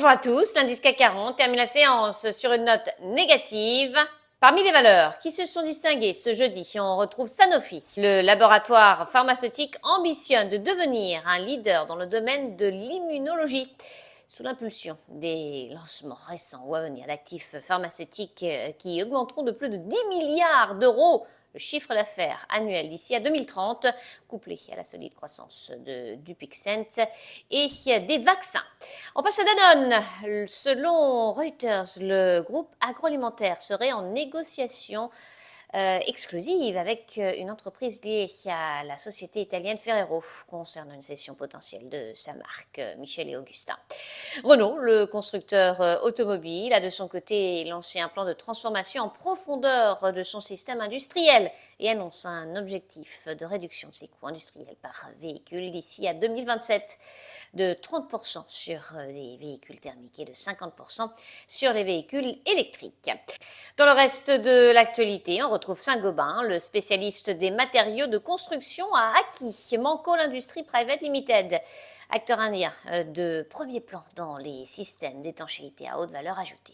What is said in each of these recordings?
Bonjour à tous, l'indice CAC 40 termine la séance sur une note négative. Parmi les valeurs qui se sont distinguées ce jeudi, on retrouve Sanofi. Le laboratoire pharmaceutique ambitionne de devenir un leader dans le domaine de l'immunologie. Sous l'impulsion des lancements récents ou à venir d'actifs pharmaceutiques qui augmenteront de plus de 10 milliards d'euros le chiffre d'affaires annuel d'ici à 2030, couplé à la solide croissance du Dupixent et des vaccins. On passe à Danone. Selon Reuters, le groupe agroalimentaire serait en négociation exclusive avec une entreprise liée à la société italienne Ferrero concernant une cession potentielle de sa marque Michel et Augustin. Renault, le constructeur automobile, a de son côté lancé un plan de transformation en profondeur de son système industriel et annonce un objectif de réduction de ses coûts industriels par véhicule d'ici à 2027 de 30% sur les véhicules thermiques et de 50% sur les véhicules électriques. Dans le reste de l'actualité, on retrouve Saint-Gobain, le spécialiste des matériaux de construction a acquis Manco l'Industrie Private Limited, acteur indien de premier plan dans les systèmes d'étanchéité à haute valeur ajoutée.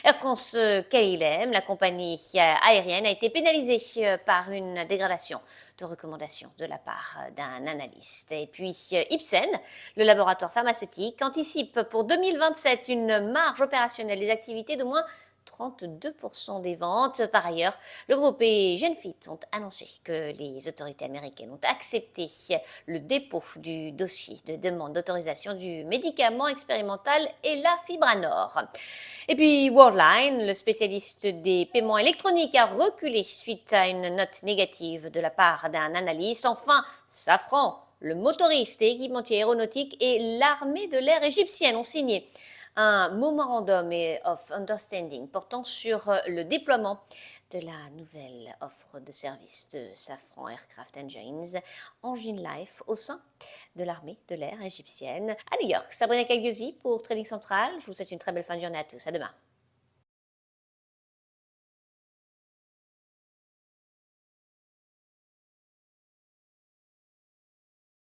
Air France KLM, la compagnie aérienne, a été pénalisée par une dégradation de recommandations de la part d'un analyste. Et puis Ipsen, le laboratoire pharmaceutique, anticipe pour 2027 une marge opérationnelle des activités de moins 32% des ventes. Par ailleurs, le groupe et Genfit ont annoncé que les autorités américaines ont accepté le dépôt du dossier de demande d'autorisation du médicament expérimental Elafibranor. Et puis Worldline, le spécialiste des paiements électroniques, a reculé suite à une note négative de la part d'un analyste. Enfin, Safran, le motoriste et équipementier aéronautique et l'armée de l'air égyptienne ont signé un Memorandum of Understanding portant sur le déploiement de la nouvelle offre de service de Safran Aircraft Engines, Engine Life, au sein de l'armée de l'air égyptienne. À New York, Sabrina Cagliozzi pour Trading Central. Je vous souhaite une très belle fin de journée à tous. À demain.